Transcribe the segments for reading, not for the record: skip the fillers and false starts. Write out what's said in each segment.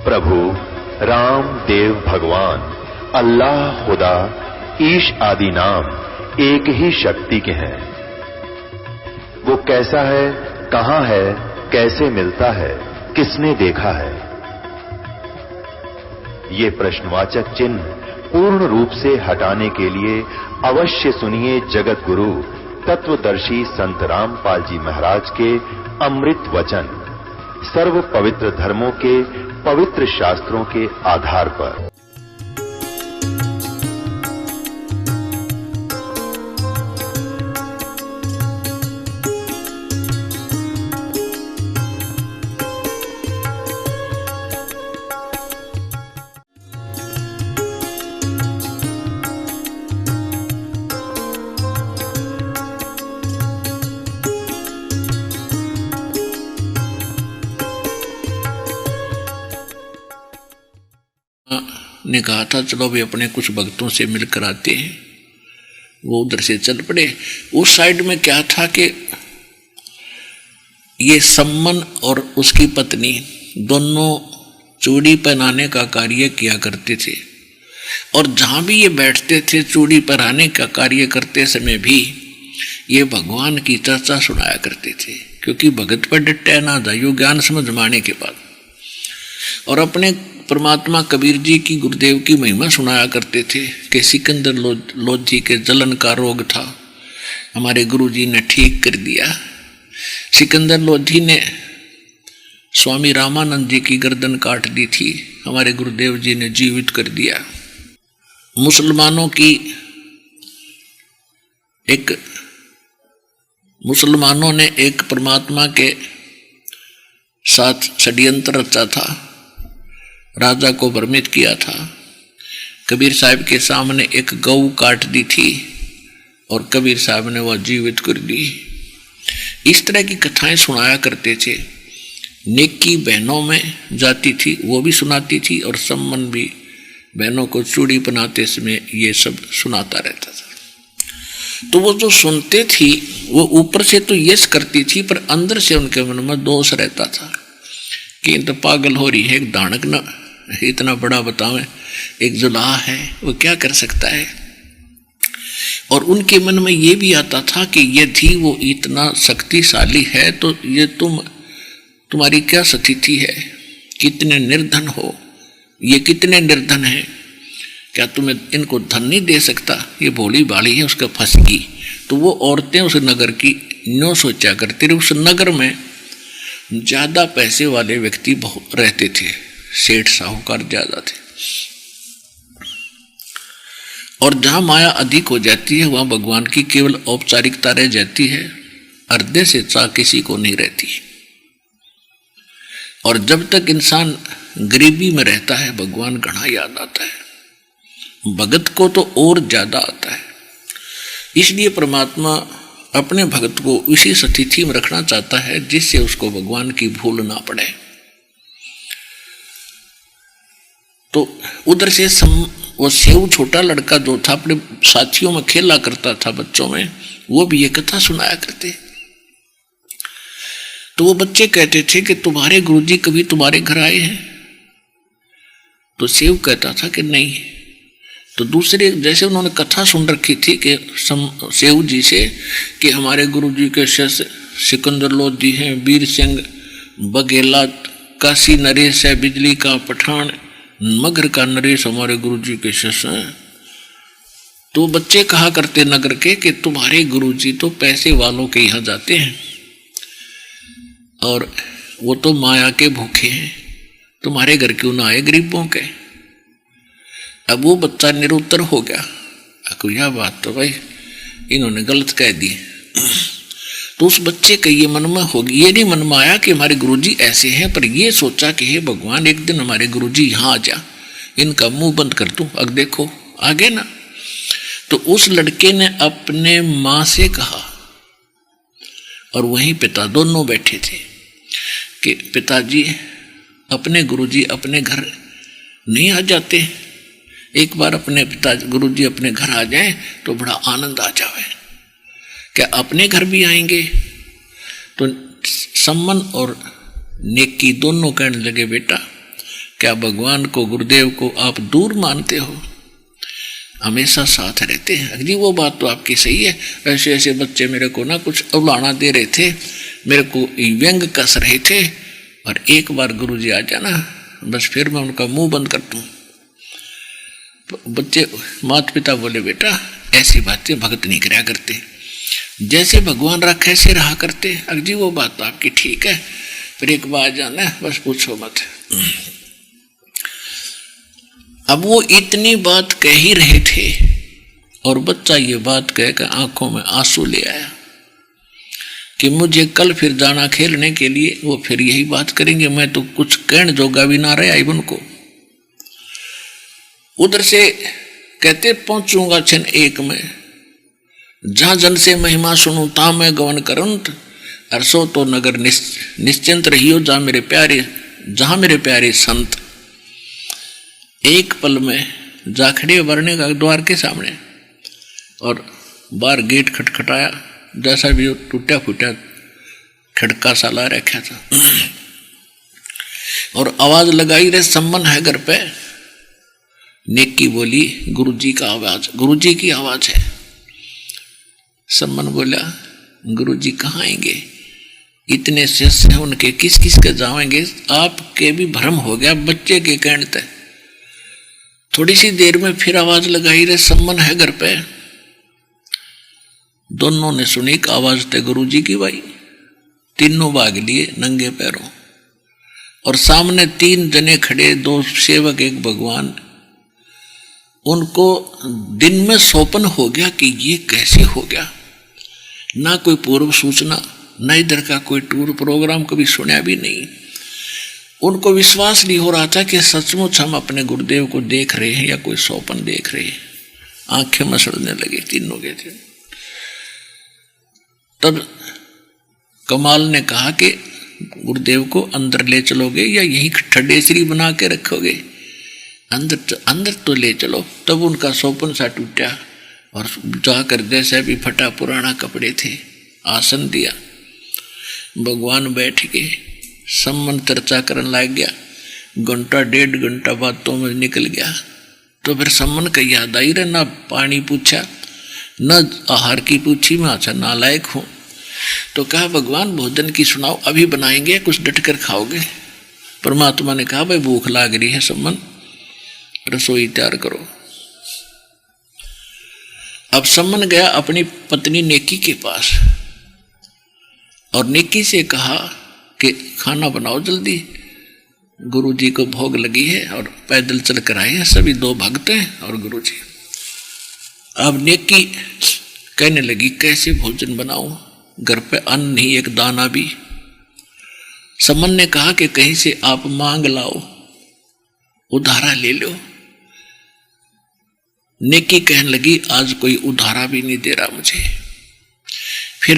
प्रभु राम देव भगवान अल्लाह खुदा ईश आदि नाम एक ही शक्ति के हैं। वो कैसा है, कहां है, कैसे मिलता है, किसने देखा है? ये प्रश्नवाचक चिन्ह पूर्ण रूप से हटाने के लिए अवश्य सुनिए जगत गुरु तत्वदर्शी संत रामपाल जी महाराज के अमृत वचन, सर्व पवित्र धर्मों के पवित्र शास्त्रों के आधार पर। ने कहा था चलो भी अपने कुछ भक्तों से मिलकर आते हैं। वो उधर से चल पड़े। उस साइड में क्या था कि ये सम्मन और उसकी पत्नी दोनों चूड़ी पहनाने का कार्य किया करते थे, और जहां भी ये बैठते थे चूड़ी पहनाने का कार्य करते समय भी ये भगवान की चर्चा सुनाया करते थे, क्योंकि भगत पर डटे ना जाइयो ज्ञान समझ माने के बाद। और अपने परमात्मा कबीर जी की गुरुदेव की महिमा सुनाया करते थे कि सिकंदर लोधी के जलन का रोग था, हमारे गुरु जी ने ठीक कर दिया। सिकंदर लोधी ने स्वामी रामानंद जी की गर्दन काट दी थी, हमारे गुरुदेव जी ने जीवित कर दिया। मुसलमानों ने एक परमात्मा के साथ षड्यंत्र रचा था, राजा को भ्रमित किया था। कबीर साहब के सामने एक गऊ काट दी थी और कबीर साहब ने वह जीवित कर दी। इस तरह की कथाएं सुनाया करते थे। नेकी बहनों में जाती थी, वो भी सुनाती थी, और सम्मन भी बहनों को चूड़ी पहनाते समय ये सब सुनाता रहता था। तो वो जो सुनते थी वो ऊपर से तो यश करती थी, पर अंदर से उनके मन में दोष रहता था कि तो पागल हो रही है, एक दानक न इतना बड़ा बतावे, एक जुलाहा है, वो क्या कर सकता है। और उनके मन में ये भी आता था कि यदि वो इतना शक्तिशाली है तो ये तुम्हारी क्या स्थिति है, कितने निर्धन हो, ये कितने निर्धन है, क्या तुम्हें इनको धन नहीं दे सकता, ये भोली भाली है, उसका फंसगी। तो वो औरतें उस नगर की न्यों सोचा करती रही। उस नगर में ज्यादा पैसे वाले व्यक्ति बहुत रहते थे, सेठ साहूकार ज्यादा थे, और जहां माया अधिक हो जाती है वहां भगवान की केवल औपचारिकता रह जाती है, अर्धे से चाह किसी को नहीं रहती। और जब तक इंसान गरीबी में रहता है भगवान घना याद आता है, भगत को तो और ज्यादा आता है। इसलिए परमात्मा अपने भगत को इसी स्थिति में रखना चाहता है जिससे उसको भगवान की भूल ना पड़े। तो उधर से वो सेव छोटा लड़का जो था अपने साथियों में खेला करता था बच्चों में, वो भी ये कथा सुनाया करते। तो वो बच्चे कहते थे कि तुम्हारे गुरुजी कभी तुम्हारे घर आए हैं? तो सेव कहता था कि नहीं। तो दूसरे जैसे उन्होंने कथा सुन रखी थी कि सेव जी से कि हमारे गुरुजी के शिष्य सिकंदर लोधी हैं, वीर सिंह बघेला, काशी नरेश है, बिजली का पठान, मगर का नरेश हमारे गुरुजी के शिष्य हैं। तो बच्चे कहा करते नगर के कि तुम्हारे गुरुजी तो पैसे वालों के यहाँ जाते हैं और वो तो माया के भूखे हैं, तुम्हारे घर क्यों ना आए गरीबों के। अब वो बच्चा निरुत्तर हो गया, यह बात तो भाई इन्होंने गलत कह दी। तो उस बच्चे का ये मन में होगी, ये नहीं मन में आया कि हमारे गुरुजी ऐसे हैं, पर ये सोचा कि हे भगवान एक दिन हमारे गुरुजी यहाँ आ जा, इनका मुंह बंद कर दूं, अब देखो आगे ना। तो उस लड़के ने अपने माँ से कहा, और वहीं पिता दोनों बैठे थे, कि पिताजी अपने गुरुजी अपने घर नहीं आ जाते, एक बार अपने पिता गुरुजी अपने घर आ जाएं तो बड़ा आनंद आ जावे, क्या अपने घर भी आएंगे? तो सम्मन और नेकी दोनों कहने लगे, बेटा क्या भगवान को, गुरुदेव को आप दूर मानते हो? हमेशा साथ रहते हैं। अगली वो बात तो आपकी सही है। ऐसे ऐसे बच्चे मेरे को ना कुछ उलाना दे रहे थे, मेरे को व्यंग कस रहे थे, और एक बार गुरुजी आ जाना बस फिर मैं उनका मुंह बंद कर दूं। बच्चे, माता पिता बोले बेटा ऐसी बातें भगत नहीं कराया करते, जैसे भगवान रखा ऐसे रहा करते। अगली वो बात तो आपकी ठीक है, फिर एक बार जाना बस पूछो मत। अब वो इतनी बात कह ही रहे थे और बच्चा ये बात कहकर आंखों में आंसू ले आया कि मुझे कल फिर जाना खेलने के लिए, वो फिर यही बात करेंगे, मैं तो कुछ कहने जोगा भी ना रहे आइबन को। उधर से कहते पहुंचूंगा क्षण एक में, जहां जन से महिमा सुनू ता मैं गवन करंत, अरसो तो नगर निश्चिंत रहियो जहां मेरे प्यारे संत। एक पल में जा खड़े वरने का द्वार के सामने, और बाहर गेट खटखटाया, जैसा भी टूटा फूटा खड़का सा ला रखा था, और आवाज लगाई रे सम्मन है घर पे। नेकी बोली गुरुजी का आवाज, गुरुजी की आवाज है। सम्मन बोला गुरुजी कहाँ आएंगे, इतने शिष्य हैं उनके, किस किस के जाएंगे, आपके भी भ्रम हो गया बच्चे के कहने तक। थोड़ी सी देर में फिर आवाज लगाई रे सम्मन है घर पे। दोनों ने सुनी आवाज थे गुरुजी की भाई। तीनों भाग लिए नंगे पैरों, और सामने 3 जने खड़े, 2 सेवक 1 भगवान। उनको दिन में स्वप्न हो गया कि ये कैसे हो गया, ना कोई पूर्व सूचना, न इधर का कोई टूर प्रोग्राम कभी सुना भी नहीं। उनको विश्वास नहीं हो रहा था कि सचमुच हम अपने गुरुदेव को देख रहे हैं या कोई स्वप्न देख रहे हैं। आंखें मसड़ने लगे तीनों के थे। तब कमाल ने कहा कि गुरुदेव को अंदर ले चलोगे या यहीं ठडेसरी बना के रखोगे? अंदर तो ले चलो। तब उनका स्वप्न सा टूटा, और जाकर जैसे भी फटा पुराना कपड़े थे आसन दिया, भगवान बैठ के सम्मन चर्चा करने लग गया। घंटा 1.5 घंटा बातों में निकल गया। तो फिर सम्मन का याद आई रहा, ना पानी पूछा न आहार की पूछी, मैं अच्छा नालायक हूं। तो कहा भगवान भोजन की सुनाओ, अभी बनाएंगे, कुछ डट कर खाओगे? परमात्मा ने कहा भाई भूख लाग रही है सम्मन, रसोई तैयार करो। अब सम्मन गया अपनी पत्नी नेकी के पास, और नेकी से कहा कि खाना बनाओ जल्दी, गुरुजी को भोग लगी है, और पैदल चल कर आए हैं सभी 2 भक्त हैं और गुरुजी। अब नेकी कहने लगी कैसे भोजन बनाऊं, घर पे अन्न नहीं, एक दाना भी। सम्मन ने कहा कि कहीं से आप मांग लाओ, उधारा ले लो। नेकी कहने लगी आज कोई उधारा भी नहीं दे रहा मुझे। फिर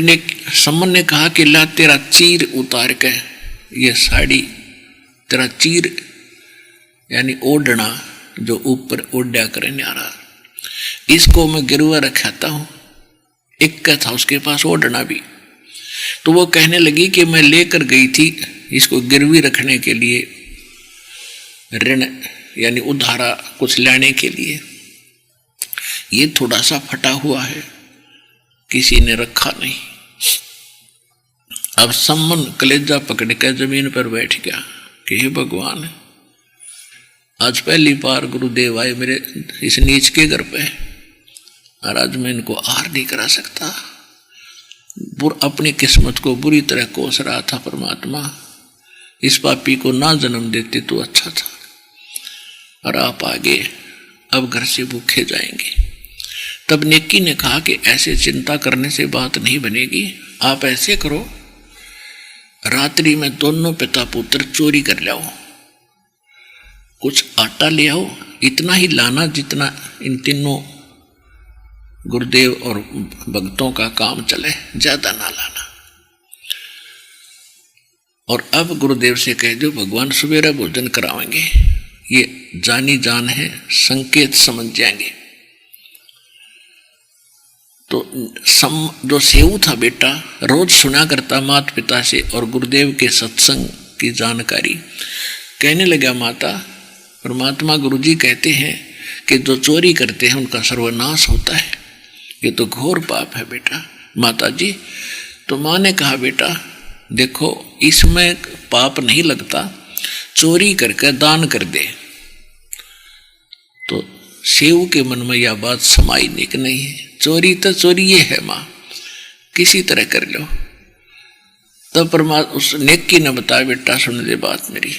सम्मन ने कहा कि ला तेरा चीर उतार के, ये साड़ी तेरा चीर यानी ओढ़ना जो ऊपर ओढ़ा करे न्यारा, इसको मैं गिरवा रखाता हूं। एक का था उसके पास ओढ़ना भी। तो वो कहने लगी कि मैं लेकर गई थी इसको गिरवी रखने के लिए, ऋण यानी उधारा कुछ लेने के लिए। ये थोड़ा सा फटा हुआ है, किसी ने रखा नहीं। अब सम्मन कलेजा पकड़ कर जमीन पर बैठ गया कि हे भगवान, आज पहली बार गुरुदेव आए मेरे इस नीच के घर पे, और आज मैं इनको आहार नहीं करा सकता। अपनी किस्मत को बुरी तरह कोस रहा था परमात्मा, इस पापी को ना जन्म देते तो अच्छा था, और आप आगे अब घर से भूखे जाएंगे। तब नेकी ने कहा कि ऐसे चिंता करने से बात नहीं बनेगी, आप ऐसे करो रात्रि में दोनों पिता पुत्र चोरी कर लाओ, कुछ आटा ले आओ, इतना ही लाना जितना इन तीनों गुरुदेव और भक्तों का काम चले, ज्यादा ना लाना। और अब गुरुदेव से कह दो भगवान सवेरा भोजन कराएंगे, ये जानी जान है, संकेत समझ जाएंगे। तो जो सेऊ था बेटा रोज सुना करता माता पिता से और गुरुदेव के सत्संग की जानकारी, कहने लगा माता परमात्मा गुरु जी कहते हैं कि जो चोरी करते हैं उनका सर्वनाश होता है। ये तो घोर पाप है बेटा। माता जी, तो माँ ने कहा बेटा देखो इसमें पाप नहीं लगता, चोरी करके दान कर दे। तो शिव के मन में यह बात समाई नहीं है। चोरी तो चोरी ये है माँ, किसी तरह कर लो। तब परमात्मा उस नेकी ने बताया बेटा सुन ले बात मेरी,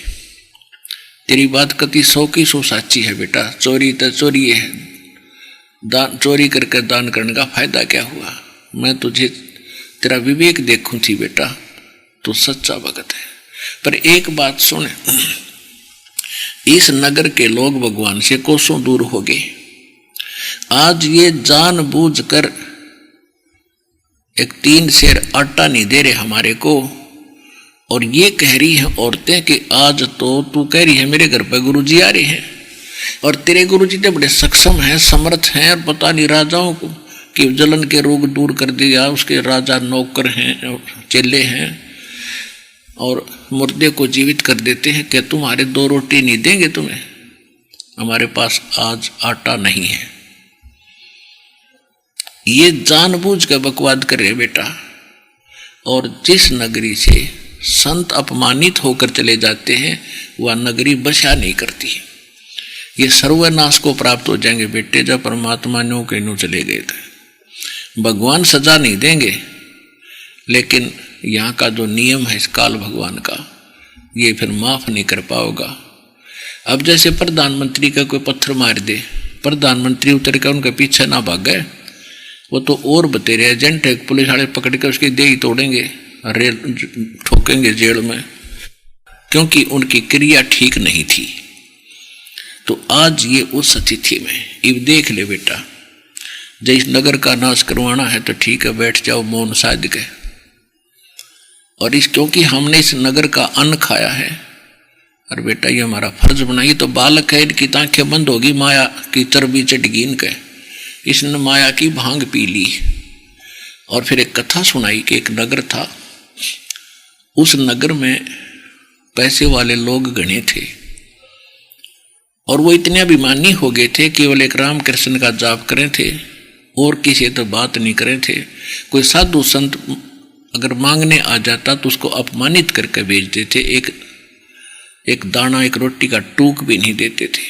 तेरी बात कति 100 की 100 साची है बेटा। चोरी तो चोरी है, दान चोरी करके दान करने का फायदा क्या हुआ। मैं तुझे तेरा विवेक देखूं थी बेटा, तू सच्चा भगत है। पर एक बात सुन, इस नगर के लोग भगवान से कोसों दूर हो गए। आज ये जानबूझकर एक 3 सेर आटा नहीं दे रहे हमारे को, और ये कह रही है औरतें कि आज तो तू कह रही है मेरे घर पर गुरुजी आ रहे हैं, और तेरे गुरुजी तो बड़े सक्षम हैं, समर्थ हैं, और पता नहीं राजाओं को कि जलन के रोग दूर कर दिया, उसके राजा नौकर हैं, चेले हैं, और मुर्दे को जीवित कर देते हैं। कि तुम्हारे 2 रोटी नहीं देंगे तुम्हें, हमारे पास आज आटा नहीं है। ये जानबूझ कर बकवाद कर रहे बेटा। और जिस नगरी से संत अपमानित होकर चले जाते हैं वह नगरी बसा नहीं करती। ये सर्वनाश को प्राप्त हो जाएंगे बेटे। जब परमात्मा न्यू के न्यू चले गए थे, भगवान सजा नहीं देंगे, लेकिन यहाँ का जो नियम है इस काल भगवान का, ये फिर माफ नहीं कर पाओगा। अब जैसे प्रधानमंत्री का कोई पत्थर मार दे, प्रधानमंत्री उतर कर उनके पीछे ना भाग गए, वो तो और बतेरे एजेंट है, पुलिस वाले पकड़ कर उसकी देही तोड़ेंगे, रेल ठोकेंगे जेल में, क्योंकि उनकी क्रिया ठीक नहीं थी। तो आज ये उस स्थिति में, अब देख ले बेटा, जब इस नगर का नाश करवाना है तो ठीक है, बैठ जाओ मौन साध के। और इस क्योंकि हमने इस नगर का अन्न खाया है, और बेटा ये हमारा फर्ज बनाइए। तो बालक है, इनकी आंखें बंद होगी, माया की चर्बी चढ़गी इनके, इसने माया की भांग पी ली। और फिर एक कथा सुनाई कि एक नगर था, उस नगर में पैसे वाले लोग गणे थे, और वो इतने अभिमानी हो गए थे, केवल एक राम कृष्ण का जाप करें थे और किसी तो बात नहीं करें थे। कोई साधु संत अगर मांगने आ जाता तो उसको अपमानित करके भेज देते, एक दाना एक रोटी का टूक भी नहीं देते थे,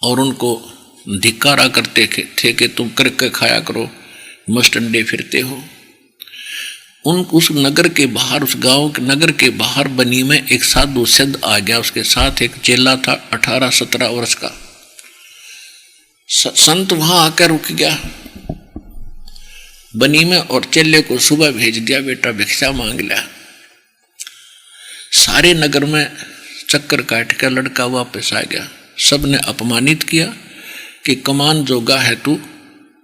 और उनको धिक्कारा करते थे कि तुम करके खाया करो, मस्टंडे फिरते हो। उस नगर के बाहर, उस गांव के नगर के बाहर बनी में एक साधु सिद्ध आ गया, उसके साथ एक चेला था 18-17 वर्ष का। संत वहां आकर रुक गया बनी में, और चेले को सुबह भेज दिया, बेटा भिक्षा मांग लिया। सारे नगर में चक्कर काट कर लड़का वापस आ गया। सबने अपमानित किया कि कमान जोगा है तू,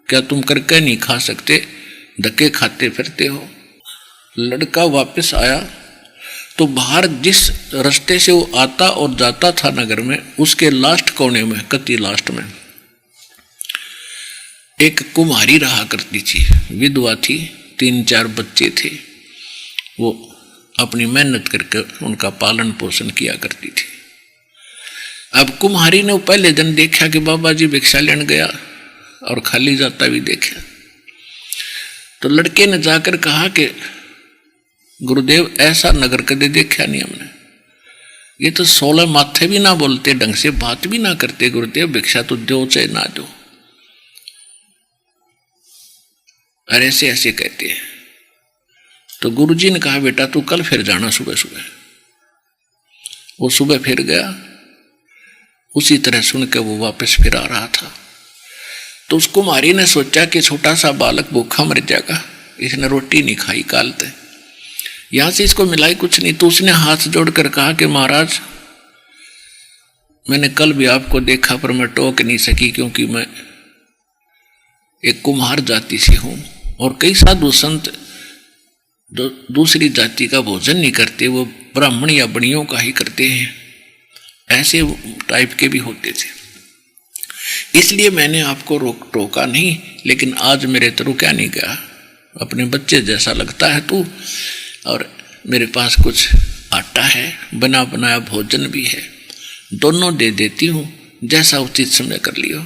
क्या तुम करके नहीं खा सकते, धक्के खाते फिरते हो। लड़का वापस आया तो बाहर जिस रास्ते से वो आता और जाता था नगर में, उसके लास्ट कोने में, कति लास्ट में एक कुम्हारी रहा करती थी, विधवा थी, 3-4 बच्चे थे, वो अपनी मेहनत करके उनका पालन पोषण किया करती थी। अब कुम्हारी ने पहले दिन देखा कि बाबा जी भिक्षा लेने गया और खाली जाता भी देखा, तो लड़के ने जाकर कहा कि गुरुदेव ऐसा नगर कदे देखा नहीं हमने, ये तो 16 माथे भी ना बोलते, ढंग से बात भी ना करते, गुरुदेव भिक्षा तो दो चाहे ना दो, और ऐसे ऐसे कहते हैं। तो गुरुजी ने कहा बेटा तू कल फिर जाना सुबह सुबह। वो सुबह फिर गया, उसी तरह सुन के वो वापस फिर आ रहा था। तो उस कुमारी ने सोचा कि छोटा सा बालक भूखा मर जाएगा, इसने रोटी नहीं खाई काल तक, यहां से इसको मिलाई कुछ नहीं। तो उसने हाथ जोड़कर कहा कि महाराज मैंने कल भी आपको देखा पर मैं टोक नहीं सकी, क्योंकि मैं एक कुम्हार जाति से हूं, और कई साधु संत दूसरी जाति का भोजन नहीं करते, वो ब्राह्मण या बणियों का ही करते हैं, ऐसे टाइप के भी होते थे, इसलिए मैंने आपको टोका नहीं। लेकिन आज मेरे तो रुका नहीं गया, अपने बच्चे जैसा लगता है तू, और मेरे पास कुछ आटा है, बना बनाया भोजन भी है, दोनों दे देती हूं, जैसा उचित समय कर लियो।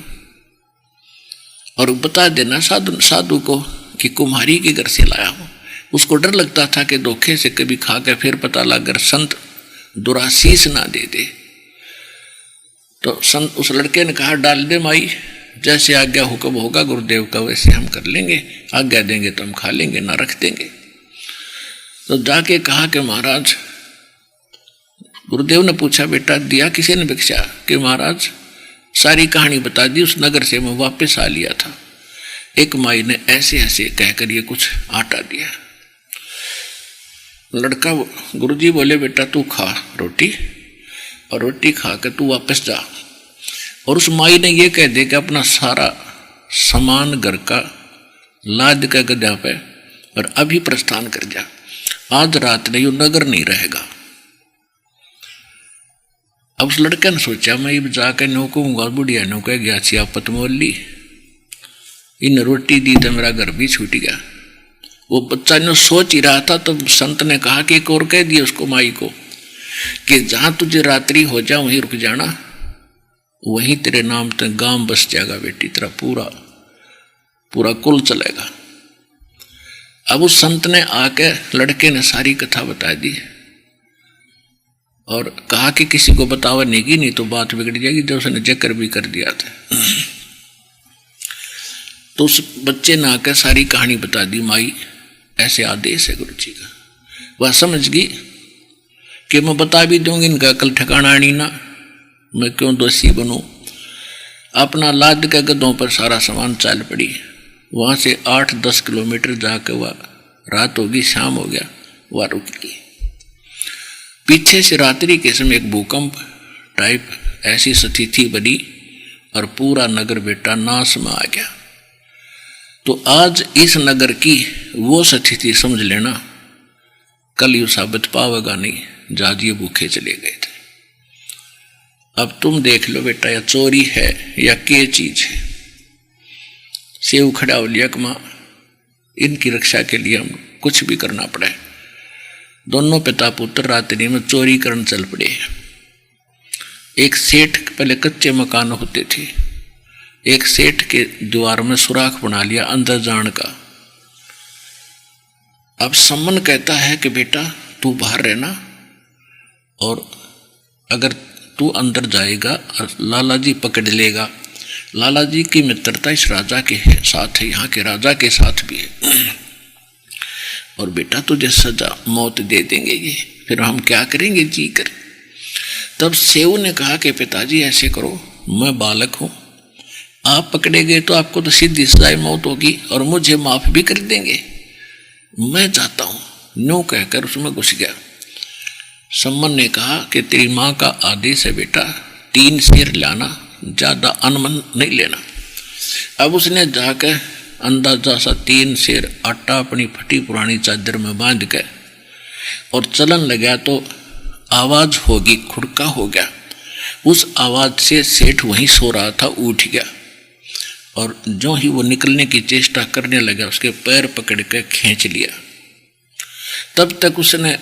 और बता देना साधु को कि कुम्हारी के घर से लाया हूं। उसको डर लगता था कि धोखे से कभी खा के फिर पता लग संत दुराशीष ना दे दे। तो संत उस लड़के ने कहा, डाल दे माई, जैसे आज्ञा हुक्म होगा गुरुदेव का वैसे हम कर लेंगे, आज्ञा देंगे तो हम खा लेंगे, ना रख देंगे। तो जाके कहा कि महाराज, गुरुदेव ने पूछा, बेटा दिया किसी ने भिक्षा? कि महाराज सारी कहानी बता दी, उस नगर से मैं वापस आ लिया था, एक माई ने ऐसे ऐसे कहकर ये कुछ आटा दिया। लड़का, गुरुजी बोले, बेटा तू खा रोटी, और रोटी खा कर तू वापस जा, और उस माई ने ये कह दे कि अपना सारा सामान घर का लाद का गद्दा पे और अभी प्रस्थान कर जा, आज रात नहीं, नगर नहीं रहेगा। अब उस लड़के ने सोचा, मैं ये जाकर नौकूंगा, बुढ़िया नौका गया सी आपत मोल ली, इन रोटी दी तो मेरा घर भी छूट गया। वो बच्चा ने सोच ही रहा था तो संत ने कहा कि एक और कह दिया उसको, माई को, कि जहां तुझे रात्रि हो जा वहीं रुक जाना, वहीं तेरे नाम तक गांव बस जाएगा बेटी, तेरा पूरा पूरा कुल चलेगा। अब उस संत ने आके लड़के ने सारी कथा बता दी और कहा कि किसी को बतावा नहीं की, नहीं तो बात बिगड़ जाएगी, जब उसने जिक्र भी कर दिया था। तो उस बच्चे ने आकर सारी कहानी बता दी, माई ऐसे आदेश है गुरु जी का। वह समझ गई कि मैं बता भी दूंगी, इनका कल ठिकाना नहीं ना, मैं क्यों दोषी बनूं। अपना लाद के गधों पर सारा सामान चाल पड़ी, वहां से 8-10 किलोमीटर जाकर वह रात होगी, शाम हो गया, वह रुक गई। पीछे से रात्रि के समय एक भूकंप टाइप ऐसी स्थिति बनी और पूरा नगर बेटा नाश में आ गया। तो आज इस नगर की वो स्थिति समझ लेना, कल यू साबित पावेगा नहीं, जाज ये भूखे चले गए थे। अब तुम देख लो बेटा, या चोरी है या क्या चीज है। सेव खड़ा हो लिया कमा, इनकी रक्षा के लिए हम कुछ भी करना पड़े। दोनों पिता पुत्र रात्रि में चोरी करने चल पड़े। एक सेठ, पहले कच्चे मकान होते थे, एक सेठ के द्वार में सुराख बना लिया अंदर जाने का। अब सम्मन कहता है कि बेटा तू बाहर रहना, और अगर तू अंदर जाएगा और लाला जी पकड़ लेगा, लाला जी की मित्रता इस राजा के साथ है, यहाँ के राजा के साथ भी है, और बेटा तुझे सजा मौत दे देंगे ये, फिर हम क्या करेंगे जी कर। तब सेव ने कहा कि पिताजी ऐसे करो, मैं बालक हूं, आप पकड़े गए तो आपको तो सीधी सजाए मौत होगी और मुझे माफ भी कर देंगे, मैं जाता हूं। नो कहकर उसमें घुस गया। सम्मन ने कहा कि तेरी माँ का आदेश है बेटा, 3 शेर लाना, ज्यादा अनमन नहीं लेना। अब उसने जाकर अंदाजा सा 3 शेर आटा अपनी फटी पुरानी चादर में बांध के और चलन लगा, तो आवाज होगी, खुड़का हो गया। उस आवाज से सेठ वहीं सो रहा था उठ गया, और जो ही वो निकलने की चेष्टा करने लगा उसके पैर पकड़ के खींच लिया। तब तक उसने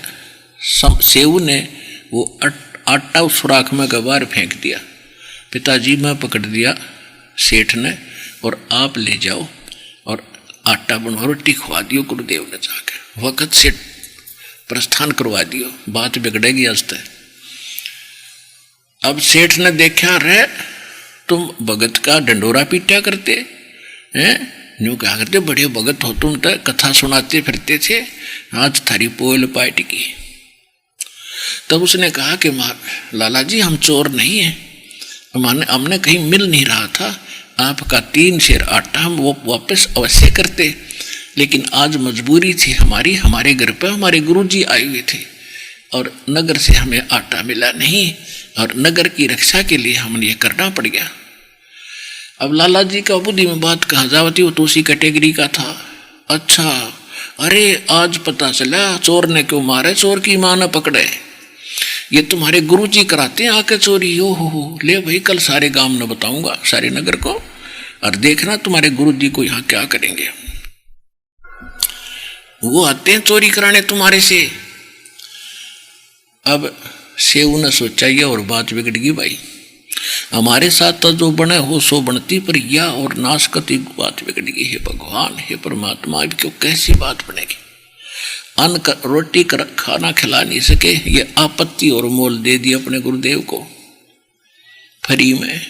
सेव ने वो आटा उस सुराख में बाहर फेंक दिया। पिताजी मैं पकड़ दिया सेठ ने, और आप ले जाओ और आटा बनवा रोटी खवा दियो गुरुदेव ने जाकर, वक्त से प्रस्थान करवा दियो, बात बिगड़ेगी आज तक। अब सेठ ने देखा, रे तुम भगत का डंडोरा पीटा करते हैं, न्यू क्या करते, बड़े भगत हो तुम, तो कथा सुनाते फिरते थे, आज थारी पोल पाट की। तब उसने कहा कि लाला जी हम चोर नहीं हैं, हमने कहीं मिल नहीं रहा था, आपका 3 शेर आटा हम वो वापस अवश्य करते, लेकिन आज मजबूरी थी हमारी, हमारे घर पर हमारे गुरुजी आए हुए थे और नगर से हमें आटा मिला नहीं, और नगर की रक्षा के लिए हमने ये करना पड़ गया। अब लाला जी का बुद्धि में बात कहाँ जावती, वो तो उसी कैटेगरी का था। अच्छा, अरे आज पता चला चोर ने क्यों मारे, चोर की मां न पकड़े, ये तुम्हारे गुरुजी कराते हैं आके चोरी। हो ले भाई, कल सारे गांव में बताऊंगा, सारे नगर को, और देखना तुम्हारे गुरुजी को यहाँ क्या करेंगे। वो आते हैं चोरी कराने तुम्हारे से। अब सेऊ ने सोचा ये और बात बिगड़ गई भाई, हमारे साथ तो जो बने हो सो बनती, पर यह और नाशकती बात बिगड़ गई। हे भगवान, हे परमात्मा, अब क्यों कैसी बात बनेगी? अन्न रोटी कर खाना खिला नहीं सके, ये आपत्ति और मोल दे दी अपने गुरुदेव को फ्री में।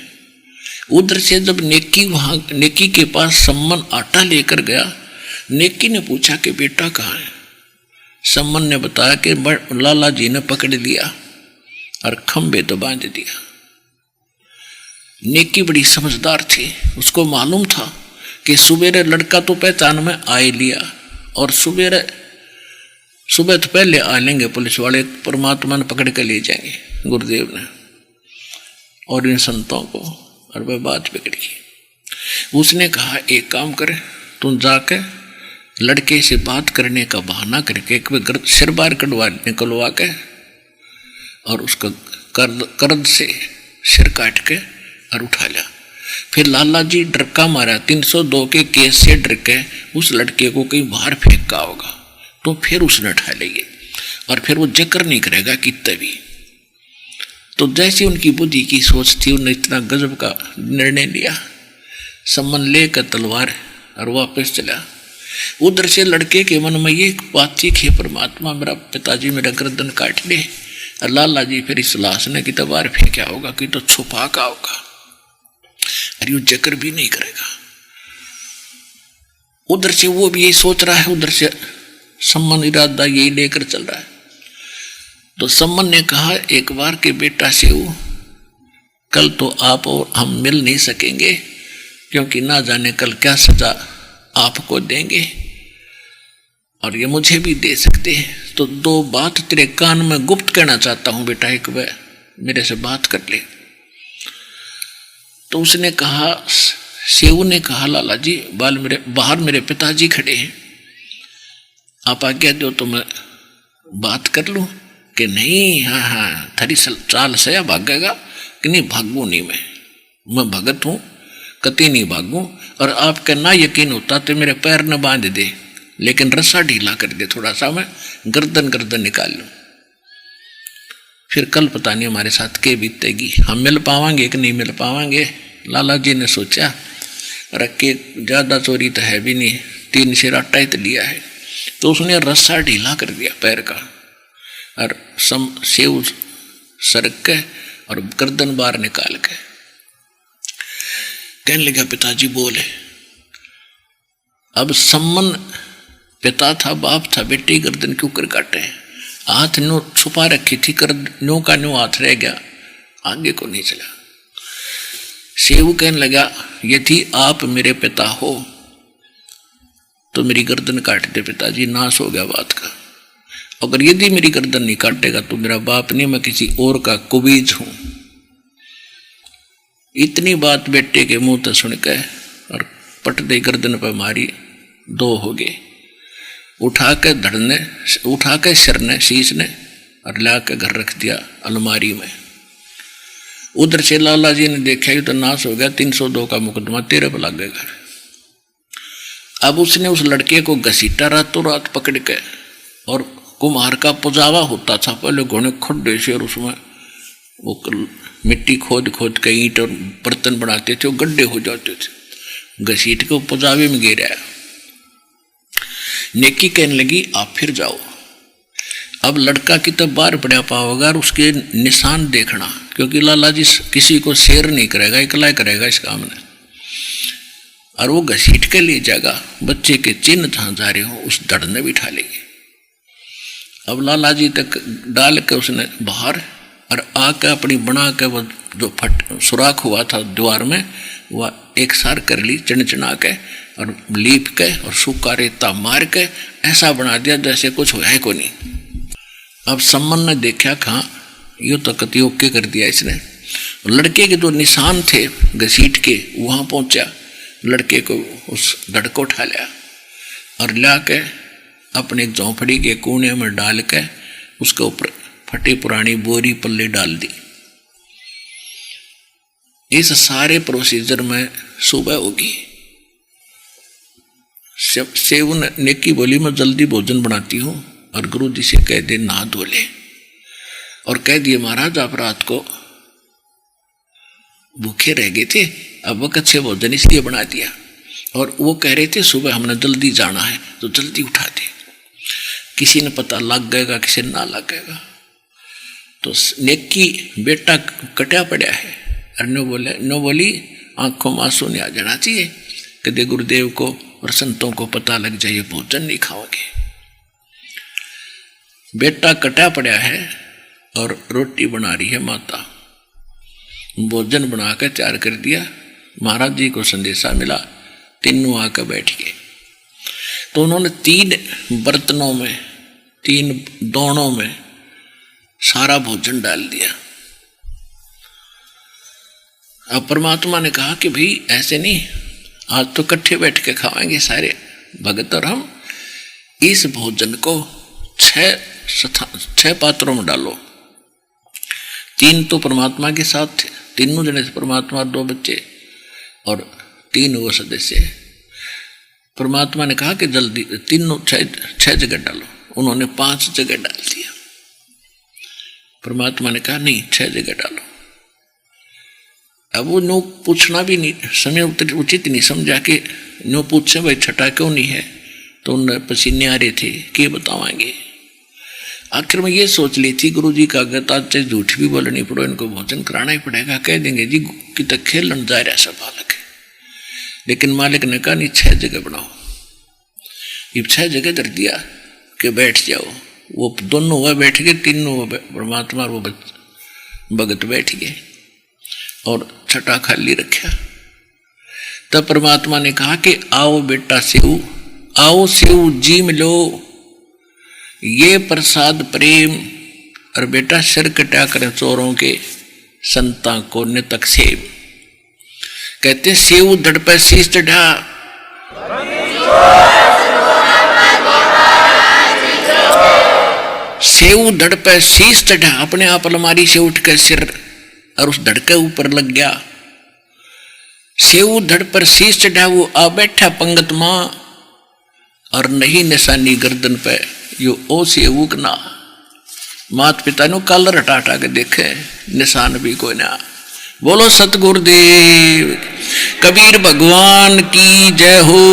उधर से जब नेकी के पास सम्मन आटा लेकर गया, नेकी ने पूछा कि बेटा कहाँ है? सम्मन ने बताया कि लाला जी ने पकड़ लिया और खंबे तो बांध दिया। नेकी बड़ी समझदार थी, उसको मालूम था कि सुबेरे लड़का तो पहचान में आ ही लिया, और सुबह तो पहले आ लेंगे पुलिस वाले, परमात्मा ने पकड़ के ले जाएंगे गुरुदेव ने और इन संतों को, और वह बात बिगड़ गई। उसने कहा एक काम करे, तुम जाके लड़के से बात करने का बहाना करके एक सिर बार निकलवा के और उसका कर्द से सिर काट के और उठा लिया। फिर लाला जी डरका मारा, 302 के केस से डर के उस लड़के को कहीं बाहर फेंका होगा, तो फिर उसने उठा लेंगे और फिर वो जिक्र नहीं करेगा कितने भी। तो जैसी उनकी बुद्धि की सोच थी, उन्होंने इतना गजब का निर्णय लिया, सम्मन लेकर तलवार और वापस चला। उधर से लड़के के मन में ये बात थी कि परमात्मा, मेरा पिताजी मेरा गर्दन काट ले, और लाला जी फिर इस लाश ने कि तलवार फेंका होगा कि तो छुपा का होगा, और यूं जिक्र भी नहीं करेगा। उधर से वो भी यही सोच रहा है, उधर से सम्मन इरादा यही लेकर चल रहा है। तो सम्मन ने कहा एक बार के बेटा से, कल तो आप और हम मिल नहीं सकेंगे, क्योंकि ना जाने कल क्या सजा आपको देंगे और ये मुझे भी दे सकते हैं। तो दो बात तेरे कान में गुप्त कहना चाहता हूं बेटा, एक बार मेरे से बात कर ले। तो उसने कहा, सेऊ ने कहा, लाला जी बाहर मेरे पिताजी खड़े हैं, आप आज्ञा दो तो मैं बात कर लूं कि नहीं? हाँ, थारी चाल से भागेगा कि नहीं? भागू नहीं, मैं भगत हूं, कति नहीं भागू। और आपका ना यकीन होता तो मेरे पैर न बांध दे, लेकिन रस्सा ढीला कर दे थोड़ा सा, मैं गर्दन निकाल लूं। फिर कल पता नहीं हमारे साथ के बीतेगी, हम मिल पावांगे कि नहीं मिल पावांगे। लाला जी ने सोचा, रखे ज्यादा चोरी तो है भी नहीं, 3 शेर आटा ही तो लिया है। तो उसने रस्सा ढीला कर दिया पैर का, और सेव सरक के और गर्दन बाहर निकाल के कहने लगा, पिताजी बोले। अब सम्मन पिता था, बाप था, बेटे गर्दन क्यों कर काटे? हाथ नो छुपा रखी थी, कर नो का नो हाथ रह गया, आगे को नहीं चला। सेव कहने लगा, यदि आप मेरे पिता हो तो मेरी गर्दन काट दे पिताजी, नाश हो गया बात का। अगर यदि मेरी गर्दन नहीं काटेगा तो मेरा बाप नहीं, मैं किसी और का कुबीज हूं। इतनी बात बेटे के मुंह से सुन के और पट दे गर्दन पर मारी, 2 हो गए। उठा के सिर ने शीश ने और ला के घर रख दिया अलमारी में। उधर से लाला जी ने देखा ये तो नाश हो गया, 302 का मुकदमा तेरे पर लगेगा। अब उसने उस लड़के को घसीटा रातों रात पकड़ के, और कुम्हार का पुजावा होता था पहले, घोड़े खड्डे से, और उसमें वो मिट्टी खोद के ईंट और बर्तन बनाते थे, वो गड्ढे हो जाते थे, घसीट के पुजावे में गिरा। नेकी कहने लगी, आप फिर जाओ, अब लड़का की तब बाहर पड़ा पाओगा और उसके निशान देखना, क्योंकि लाला जी किसी को शेर नहीं करेगा, इकला करेगा इस काम ने, और वो घसीट के ले जाएगा। बच्चे के चिन्ह जहां जा रहे हो उस धड़ ने बिठा लेगी। अब लाला जी तक डाल के उसने बाहर, और आकर अपनी बना के वो जो सुराख हुआ था द्वार में, वह एक सार कर ली, चढ़ा के और लीप के और सूखा रेता मार के ऐसा बना दिया जैसे कुछ है को नहीं। अब सम्मन ने देखा, कहाँ यो तो कति ओके कर दिया इसने। लड़के के जो निशान थे घसीट के, वहां पहुंचा, लड़के को उस धड़ को उठा लिया और ला के अपने एक झोंपड़ी के कोने में डाल के उसके ऊपर फटी पुरानी बोरी पल्ले डाल दी। इस सारे प्रोसीजर में सुबह होगी। सेव नेकी बोली, मैं जल्दी भोजन बनाती हूँ और गुरु जी से कह दे नहा धो ले। और कह दिए महाराज आप रात को भूखे रह गए थे, अब वक्त से भोजन इसलिए बना दिया, और वो कह रहे थे सुबह हमने जल्दी जाना है तो जल्दी उठा दे, किसी ने पता लग गएगा किसी ने ना लग गएगा। तो नेकी बेटा कटा पड़ा है, और नो बोली आंखों में आंसू नहीं आ जाना चाहिए, कदे गुरुदेव को और संतों को पता लग जाए भोजन नहीं खाओगे। बेटा कटा पड़ा है और रोटी बना रही है माता, भोजन बनाकर तैयार कर दिया। महाराज जी को संदेशा मिला, तीनों आकर बैठ गए। तो उन्होंने 3 बर्तनों में 3 दोनों में सारा भोजन डाल दिया। अब परमात्मा ने कहा कि भाई ऐसे नहीं, आज तो इकट्ठे बैठ के खाएंगे सारे भगत और हम, इस भोजन को 6 पात्रों में डालो। 3 तो परमात्मा के साथ थे, तीनों जने थे, परमात्मा 2 बच्चे और 3 वो सदस्य। परमात्मा ने कहा कि जल्दी तीनों 6 जगह डालो, उन्होंने 5 जगह डाल दिया। परमात्मा ने कहा नहीं 6 जगह डालो। अब वो नो पूछना भी नहीं, समय उचित नहीं समझा कि नो पूछे भाई छठा क्यों नहीं है, तो उन पसीने आ रहे थे कि बतावाएंगे। आखिर में ये सोच ली थी गुरु जी का अगर आज चाहे झूठ भी बोलनी पड़ो, इनको भोजन कराना ही पड़ेगा, कह देंगे जी कि तक खेलन जा रहा सब बालक है। लेकिन मालिक ने कहा नहीं 6 जगह बनाओ। ये 6 जगह कर दिया कि बैठ जाओ। वो दोनों वह बैठ गए, तीनों परमात्मा और वो भगत बैठ गए और छठा खाली रखा। तब परमात्मा ने कहा कि आओ बेटा सेऊ, आओ सेऊ जी मिलो, ये प्रसाद प्रेम, और बेटा सिर कटा कर चोरों के संता को नितक सेव। कहते सेऊ धड़ पर शीश चढ़ा, सेऊ धड़ पर शीश चढ़ा, अपने आप अलमारी से उठ कर सिर और उस धड़ के ऊपर लग गया। सेऊ धड़ पर शीश चढ़ा, वो आ बैठा पंगत मां, और नहीं निशानी गर्दन पे यो ओ सेऊ ना। मात पिता ने कलर हटा हटा के देखे, निशान भी कोई ना। बोलो सतगुरुदेव कबीर भगवान की जय हो।